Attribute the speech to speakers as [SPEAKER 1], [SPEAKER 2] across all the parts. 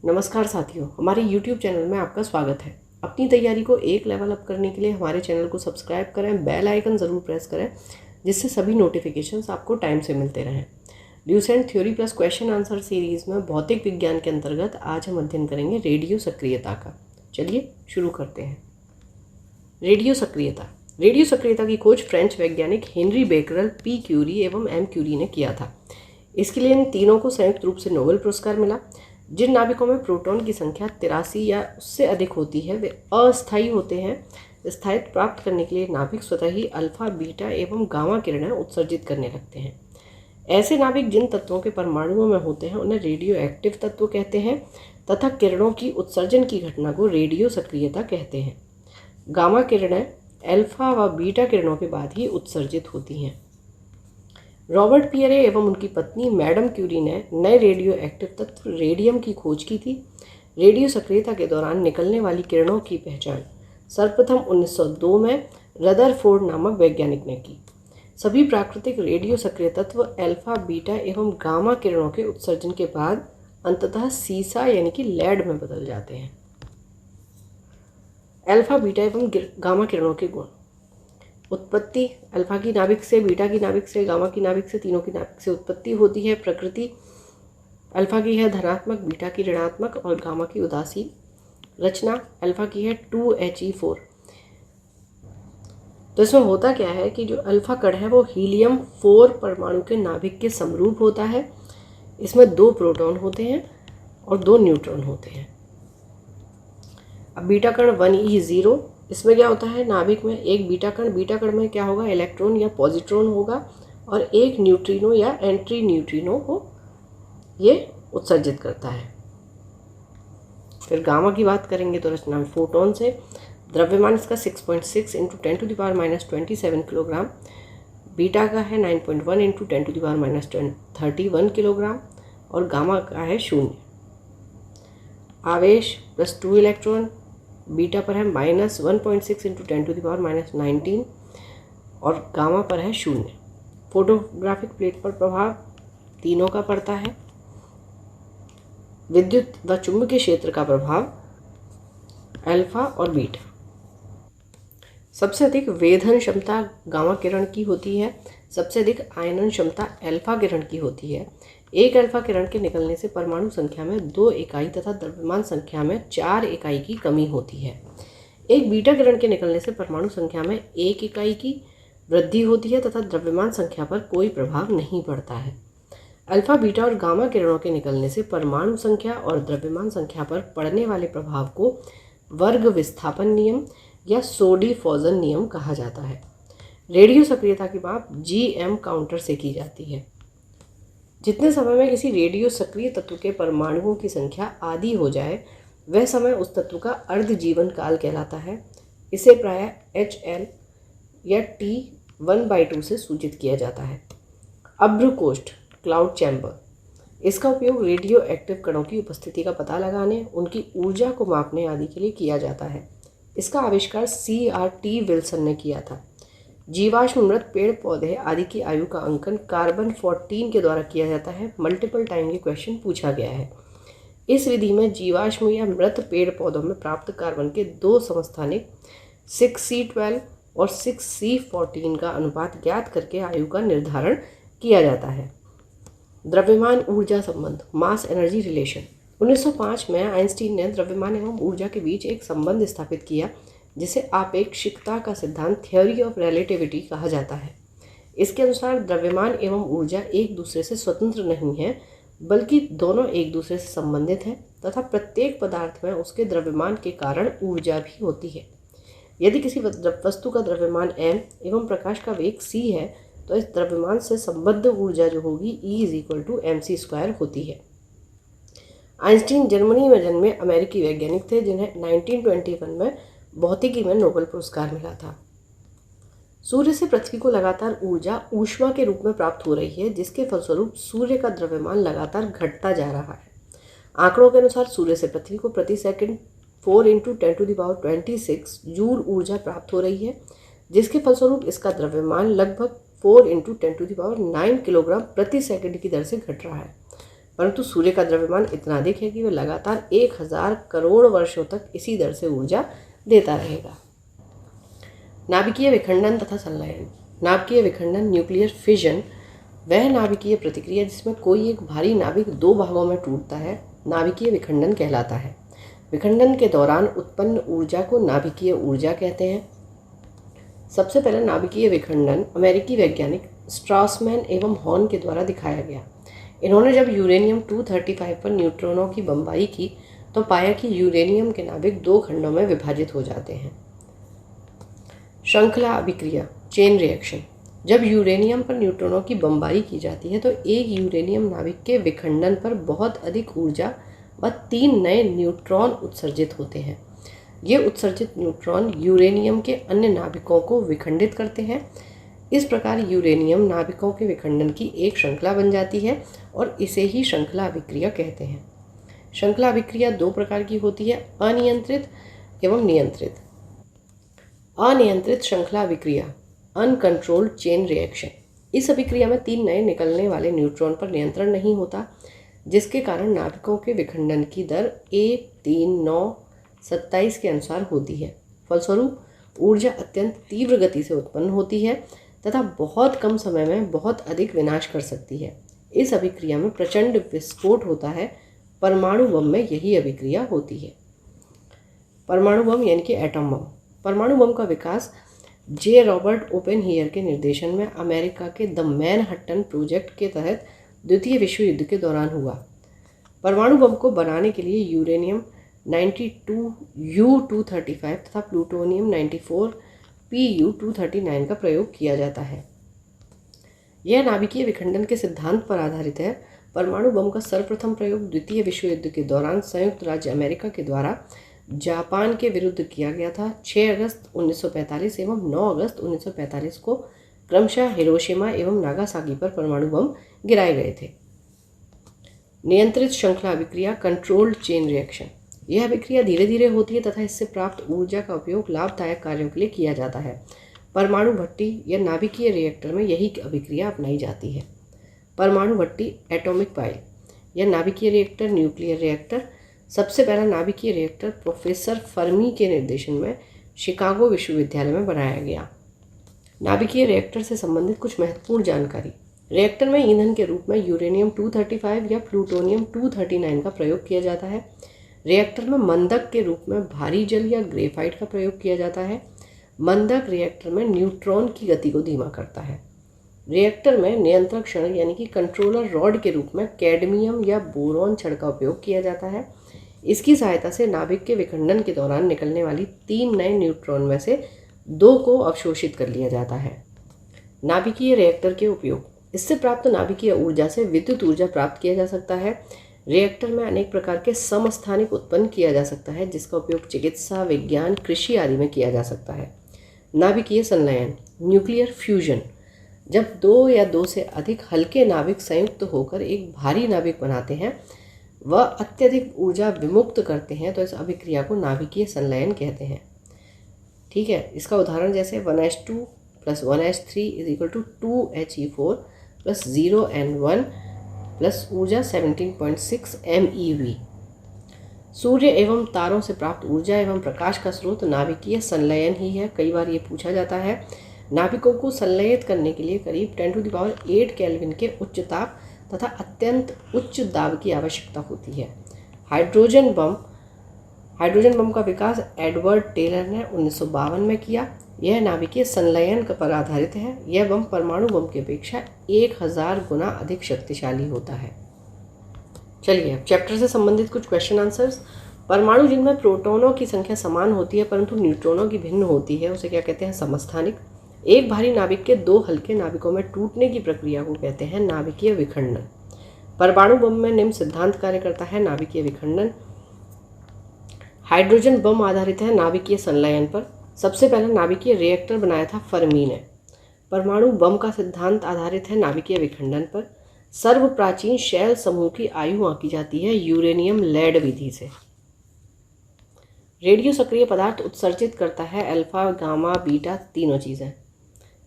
[SPEAKER 1] नमस्कार साथियों, हमारे YouTube चैनल में आपका स्वागत है। अपनी तैयारी को एक लेवल अप करने के लिए हमारे चैनल को सब्सक्राइब करें, बेल आइकन ज़रूर प्रेस करें, जिससे सभी नोटिफिकेशंस आपको टाइम से मिलते रहें। Lucent theory plus question answer series में भौतिक विज्ञान के अंतर्गत आज हम अध्ययन करेंगे रेडियो सक्रियता का। चलिए शुरू करते हैं। रेडियो सक्रियता की खोज फ्रेंच वैज्ञानिक हेनरी बेकरल, पी क्यूरी एवं एम क्यूरी ने किया था। इसके लिए इन तीनों को संयुक्त रूप से नोबेल पुरस्कार मिला। जिन नाभिकों में प्रोटॉन की संख्या 83 या उससे अधिक होती है वे अस्थायी होते हैं। स्थायित्व प्राप्त करने के लिए नाभिक स्वतः ही अल्फा, बीटा एवं गामा किरणें उत्सर्जित करने लगते हैं। ऐसे नाभिक जिन तत्वों के परमाणुओं में होते हैं उन्हें रेडियो एक्टिव तत्व कहते हैं तथा किरणों की उत्सर्जन की घटना को रेडियो सक्रियता कहते हैं। गामा किरणें अल्फा व बीटा किरणों के बाद ही उत्सर्जित होती हैं। रॉबर्ट पियरे एवं उनकी पत्नी मैडम क्यूरी ने नए रेडियो एक्टिव तत्व रेडियम की खोज की थी। रेडियो सक्रियता के दौरान निकलने वाली किरणों की पहचान सर्वप्रथम 1902 में रदरफोर्ड नामक वैज्ञानिक ने की। सभी प्राकृतिक रेडियो सक्रिय तत्व अल्फा, बीटा एवं गामा किरणों के उत्सर्जन के बाद अंततः सीसा यानी कि लेड में बदल जाते हैं। अल्फा, बीटा एवं गामा किरणों के गुण। उत्पत्ति अल्फा की नाभिक से, बीटा की नाभिक से, गामा की नाभिक से, तीनों की नाभिक से उत्पत्ति होती है। प्रकृति अल्फा की है धनात्मक, बीटा की ऋणात्मक और गामा की उदासीन। रचना अल्फा की है 2He4। तो इसमें होता क्या है कि जो अल्फा कण है वो हीलियम 4 परमाणु के नाभिक के समरूप होता है। इसमें 2 प्रोटॉन होते हैं और 2 न्यूट्रॉन होते हैं। अब बीटा कण 1E0, इसमें क्या होता है, नाभिक में एक बीटा कण में क्या होगा, इलेक्ट्रॉन या पॉजिट्रॉन होगा और एक न्यूट्रिनो या एंट्री न्यूट्रिनो को ये उत्सर्जित करता है। फिर गामा की बात करेंगे तो रचना में फोटोन से। द्रव्यमान इसका 6.6 × 10⁻27 किलोग्राम। बीटा का है 9.1 × 10⁻31 किलोग्राम और गामा का है 0। आवेश +2 इलेक्ट्रॉन। बीटा पर है -1.6 × 10⁻19 और गामा पर है 0। फोटोग्राफिक प्लेट पर प्रभाव तीनों का पड़ता है। विद्युत व चुंबकीय क्षेत्र का प्रभाव अल्फा और बीटा। सबसे अधिक वेधन क्षमता गामा किरण की होती है। सबसे अधिक आयनन क्षमता अल्फा किरण की होती है। एक अल्फा किरण के निकलने से परमाणु संख्या में 2 इकाई तथा द्रव्यमान संख्या में 4 इकाई की कमी होती है। एक बीटा किरण के निकलने से परमाणु संख्या में 1 इकाई की वृद्धि होती है तथा द्रव्यमान संख्या पर कोई प्रभाव नहीं पड़ता है। अल्फा, बीटा और गामा किरणों के निकलने से परमाणु संख्या और द्रव्यमान संख्या पर पड़ने वाले प्रभाव को वर्ग विस्थापन नियम या सोडी-फॉजन नियम कहा जाता है। रेडियो सक्रियता की माप GM काउंटर से की जाती है। जितने समय में किसी रेडियो सक्रिय तत्व के परमाणुओं की संख्या आधी हो जाए वह समय उस तत्व का अर्ध जीवन काल कहलाता है। इसे प्रायः HL या T 1/2 से सूचित किया जाता है। अभ्रकोष्ठ क्लाउड चैम्बर, इसका उपयोग रेडियो एक्टिव कणों की उपस्थिति का पता लगाने, उनकी ऊर्जा को मापने आदि के लिए किया जाता है। इसका आविष्कार CRT विल्सन ने किया था। जीवाश्म, मृत पेड़ पौधे आदि की आयु का अंकन कार्बन 14 के द्वारा किया जाता है। मल्टीपल टाइम ये क्वेश्चन पूछा गया है। इस विधि में जीवाश्म या मृत पेड़ पौधों में प्राप्त कार्बन के 2 समस्थानिक 6C12 और 6C14 का अनुपात ज्ञात करके आयु का निर्धारण किया जाता है। द्रव्यमान ऊर्जा संबंध, मास एनर्जी रिलेशन। 1905 में आइंस्टीन ने द्रव्यमान एवं ऊर्जा के बीच एक संबंध स्थापित किया जिसे आपेक्षिकता का सिद्धांत, थ्योरी ऑफ रिलेटिविटी कहा जाता है। इसके अनुसार द्रव्यमान एवं ऊर्जा एक दूसरे से स्वतंत्र नहीं है बल्कि दोनों एक दूसरे से संबंधित हैं तथा प्रत्येक पदार्थ में उसके द्रव्यमान के कारण ऊर्जा भी होती है। यदि किसी वस्तु का द्रव्यमान m एवं प्रकाश का वेग c है तो इस द्रव्यमान से संबद्ध ऊर्जा जो होगी E = mc² होती है। आइंस्टीन जर्मनी में जन्मे अमेरिकी वैज्ञानिक थे जिन्हें 1921 में भौतिकी में नोबेल पुरस्कार मिला था। सूर्य से पृथ्वी को लगातार ऊर्जा ऊष्मा के रूप में प्राप्त हो रही है, जिसके फलस्वरूप सूर्य का द्रव्यमान लगातार घटता जा रहा है। आंकड़ों के अनुसार सूर्य से पृथ्वी को प्रति सेकंड 4 × 10⁻26 जूल ऊर्जा प्राप्त हो रही है, जिसके फलस्वरूप इसका द्रव्यमान लगभग 4 × 10⁹ किलोग्राम प्रति सेकंड की दर से घट रहा है। परंतु सूर्य का द्रव्यमान इतना अधिक है कि वह लगातार 1000 करोड़ वर्षों तक इसी दर से ऊर्जा देता रहेगा। नाभिकीय विखंडन तथा संलयन। नाभिकीय विखंडन, न्यूक्लियर फिजन, वह नाभिकीय प्रतिक्रिया जिसमें कोई एक भारी नाभिक दो भागों में टूटता है, नाभिकीय विखंडन कहलाता है। विखंडन के दौरान उत्पन्न ऊर्जा को नाभिकीय ऊर्जा कहते हैं। सबसे पहला नाभिकीय विखंडन अमेरिकी वैज्ञानिक स्ट्रासमैन एवं हॉर्न के द्वारा दिखाया गया। इन्होंने जब यूरेनियम 235 पर न्यूट्रॉनों की बमबारी की तो पाया कि यूरेनियम के नाभिक दो खंडों में विभाजित हो जाते हैं। श्रृंखला अभिक्रिया, चेन रिएक्शन। जब यूरेनियम पर न्यूट्रॉनों की बमबारी की जाती है तो एक यूरेनियम नाभिक के विखंडन पर बहुत अधिक ऊर्जा व 3 नए न्यूट्रॉन उत्सर्जित होते हैं। ये उत्सर्जित न्यूट्रॉन यूरेनियम के अन्य नाभिकों को विखंडित करते हैं। इस प्रकार यूरेनियम नाभिकों के विखंडन की एक श्रृंखला बन जाती है और इसे ही श्रृंखला अभिक्रिया कहते हैं। श्रृंखला अभिक्रिया दो प्रकार की होती है, अनियंत्रित एवं नियंत्रित। अनियंत्रित श्रृंखला अभिक्रिया, अनकंट्रोल्ड चेन रिएक्शन। इस अभिक्रिया में 3 नए निकलने वाले न्यूट्रॉन पर नियंत्रण नहीं होता, जिसके कारण नाभिकों के विखंडन की दर 1, 3, 9, 27 के अनुसार होती है। फलस्वरूप ऊर्जा अत्यंत तीव्र गति से उत्पन्न होती है तथा बहुत कम समय में बहुत अधिक विनाश कर सकती है। इस अभिक्रिया में प्रचंड विस्फोट होता है। परमाणु बम में यही अभिक्रिया होती है। परमाणु बम यानी कि एटम बम। परमाणु बम का विकास जे. रॉबर्ट ओपेनहियर के निर्देशन में अमेरिका के द मैनहट्टन प्रोजेक्ट के तहत द्वितीय विश्व युद्ध के दौरान हुआ। परमाणु बम को बनाने के लिए यूरेनियम 92U235 तथा प्लूटोनियम 94Pu239 का प्रयोग किया जाता है। यह नाभिकीय विखंडन के सिद्धांत पर आधारित है। परमाणु बम का सर्वप्रथम प्रयोग द्वितीय विश्व युद्ध के दौरान संयुक्त राज्य अमेरिका के द्वारा जापान के विरुद्ध किया गया था। 6 अगस्त 1945 एवं 9 अगस्त 1945 को क्रमशः हिरोशिमा एवं नागासाकी पर परमाणु बम गिराए गए थे। नियंत्रित श्रृंखला अभिक्रिया, कंट्रोल्ड चेन रिएक्शन। यह अभिक्रिया धीरे धीरे होती है तथा इससे प्राप्त ऊर्जा का उपयोग लाभदायक कार्यों के लिए किया जाता है। परमाणु भट्टी या नाभिकीय रिएक्टर में यही अभिक्रिया अपनाई जाती है। परमाणु भट्टी, एटॉमिक पाइल या नाभिकीय रिएक्टर, न्यूक्लियर रिएक्टर। सबसे पहला नाभिकीय रिएक्टर प्रोफेसर फर्मी के निर्देशन में शिकागो विश्वविद्यालय में बनाया गया। नाभिकीय रिएक्टर से संबंधित कुछ महत्वपूर्ण जानकारी। रिएक्टर में ईंधन के रूप में यूरेनियम 235 या प्लूटोनियम 239 का प्रयोग किया जाता है। रिएक्टर में मंदक के रूप में भारी जल या ग्रेफाइट का प्रयोग किया जाता है। मंदक रिएक्टर में न्यूट्रॉन की गति को धीमा करता है। रिएक्टर में नियंत्रक क्षण यानी कि कंट्रोलर रॉड के रूप में कैडमियम या बोरॉन छड़ का उपयोग किया जाता है। इसकी सहायता से नाभिक के विखंडन के दौरान निकलने वाली 3 नए न्यूट्रॉन में से 2 को अवशोषित कर लिया जाता है। नाभिकीय रिएक्टर के उपयोग। इससे प्राप्त नाभिकीय ऊर्जा से विद्युत ऊर्जा प्राप्त किया जा सकता है। रिएक्टर में अनेक प्रकार के समस्थानिक उत्पन्न किया जा सकता है, जिसका उपयोग चिकित्सा, विज्ञान, कृषि आदि में किया जा सकता है। नाभिकीय संलयन, न्यूक्लियर फ्यूजन। जब 2 या 2 से अधिक हल्के नाभिक संयुक्त होकर एक भारी नाभिक बनाते हैं व अत्यधिक ऊर्जा विमुक्त करते हैं तो इस अभिक्रिया को नाभिकीय संलयन कहते हैं। ठीक है, इसका उदाहरण जैसे 1s2 + 1s3 = 2He4 + 0N1 plus ऊर्जा 17.6 MeV। सूर्य एवं तारों से प्राप्त ऊर्जा एवं प्रकाश का स्रोत नाभिकीय संलयन ही है। कई बार ये पूछा जाता है। नाभिकों को संलयित करने के लिए करीब 10⁸ केल्विन के उच्च ताप तथा अत्यंत उच्च दाब की आवश्यकता होती है। हाइड्रोजन बम का विकास एडवर्ड टेलर ने 1952 में किया। यह नाभिकीय संलयन पर आधारित है। यह बम परमाणु बम की अपेक्षा 1000 गुना अधिक शक्तिशाली होता है। चलिए अब चैप्टर से संबंधित कुछ क्वेश्चन आंसर्स। परमाणु जिनमें प्रोटॉनों की संख्या समान होती है परंतु न्यूट्रॉनों की भिन्न होती है उसे क्या कहते हैं? समस्थानिक। एक भारी नाभिक के 2 हल्के नाभिकों में टूटने की प्रक्रिया को कहते हैं नाभिकीय विखंडन। परमाणु बम में निम्न सिद्धांत कार्य करता है: नाभिकीय विखंडन। हाइड्रोजन बम आधारित है नाभिकीय संलयन पर। सबसे पहला नाभिकीय रिएक्टर बनाया था फर्मी ने। परमाणु बम का सिद्धांत आधारित है नाभिकीय विखंडन पर। सर्व प्राचीन शैल समूह की आयु आंकी जाती है यूरेनियम लेड विधि से। रेडियो सक्रिय पदार्थ उत्सर्जित करता है अल्फा, गामा, बीटा, तीनों चीज़ें,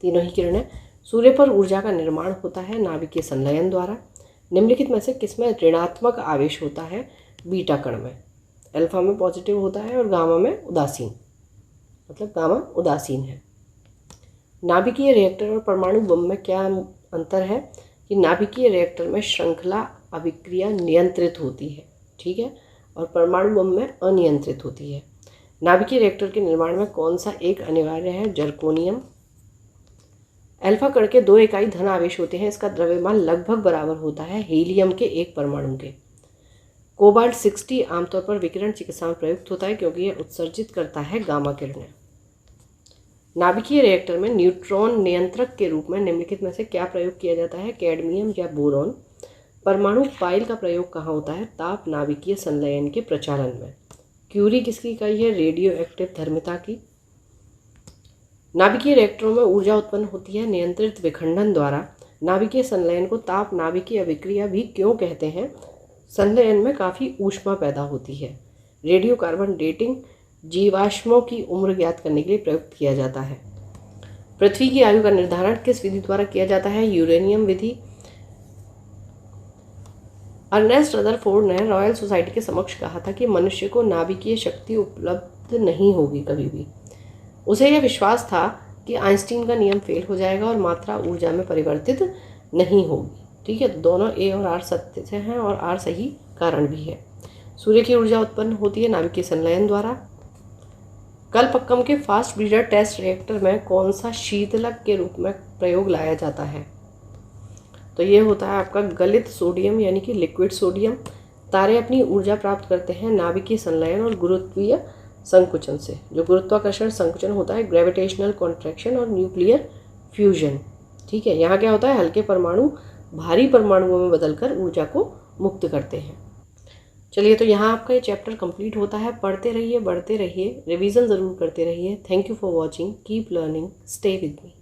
[SPEAKER 1] तीनों ही किरणें। सूर्य पर ऊर्जा का निर्माण होता है नाभिकीय संलयन द्वारा। निम्नलिखित में से किसमें ऋणात्मक आवेश होता है बीटा कण में? अल्फा में पॉजिटिव होता है और गामा में उदासीन, मतलब गामा उदासीन है। नाभिकीय रिएक्टर और परमाणु बम में क्या अंतर है कि नाभिकीय रिएक्टर में श्रृंखला अभिक्रिया नियंत्रित होती है, ठीक है, और परमाणु बम में अनियंत्रित होती है। नाभिकीय रिएक्टर के निर्माण में कौन सा एक अनिवार्य है? जर्कोनियम। अल्फा कण के 2 इकाई धन आवेश होते हैं, इसका द्रव्यमान लगभग बराबर होता है हीलियम के 1 परमाणु के। कोबाल्ट 60 आमतौर पर विकिरण चिकित्सा में प्रयुक्त होता है क्योंकि यह उत्सर्जित करता है गामा किरणें। नाभिकीय रिएक्टर में न्यूट्रॉन नियंत्रक के रूप में निम्नलिखित में से क्या प्रयोग किया जाता है? कैडमियम या बोरॉन। परमाणु पाइल का प्रयोग कहाँ होता है? ताप नाभिकीय संलयन के प्रचालन में। क्यूरी किसकी इकाई है? रेडियो एक्टिव धर्मिता की। नाभिकीय रिएक्टरों में ऊर्जा उत्पन्न होती है नियंत्रित विखंडन द्वारा। नाभिकीय संलयन को ताप नाभिकीय अभिक्रिया भी क्यों कहते हैं? संलयन में काफ़ी ऊष्मा पैदा होती है। रेडियो कार्बन डेटिंग जीवाश्मों की उम्र ज्ञात करने के लिए प्रयुक्त किया जाता है। पृथ्वी की आयु का निर्धारण किस विधि द्वारा किया जाता है? यूरेनियम विधि। अर्नेस्ट रदरफोर्ड ने रॉयल सोसाइटी के समक्ष कहा था कि मनुष्य को नाभिकीय शक्ति उपलब्ध नहीं होगी कभी भी। उसे यह विश्वास था कि आइंस्टीन का नियम फेल हो जाएगा और मात्रा ऊर्जा में परिवर्तित नहीं होगी, ठीक है। दोनों ए और आर सत्य से हैं और आर सही कारण भी है। सूर्य की ऊर्जा उत्पन्न होती है नाभिकीय संलयन द्वारा। कलपक्कम के फास्ट ब्रीडर टेस्ट रिएक्टर में कौन सा शीतलक के रूप में प्रयोग लाया जाता है? तो ये होता है आपका गलित सोडियम यानी कि लिक्विड सोडियम। तारे अपनी ऊर्जा प्राप्त करते हैं नाभिकीय संलयन और गुरुत्वीय संकुचन से। जो गुरुत्वाकर्षण संकुचन होता है ग्रेविटेशनल कॉन्ट्रैक्शन और न्यूक्लियर फ्यूजन, ठीक है। यहाँ क्या होता है? हल्के परमाणु भारी परमाणुओं में बदलकर ऊर्जा को मुक्त करते हैं। चलिए, तो यहाँ आपका ये चैप्टर कंप्लीट होता है। पढ़ते रहिए, बढ़ते रहिए, रिवीजन ज़रूर करते रहिए। Thank you for watching, keep learning, stay with me.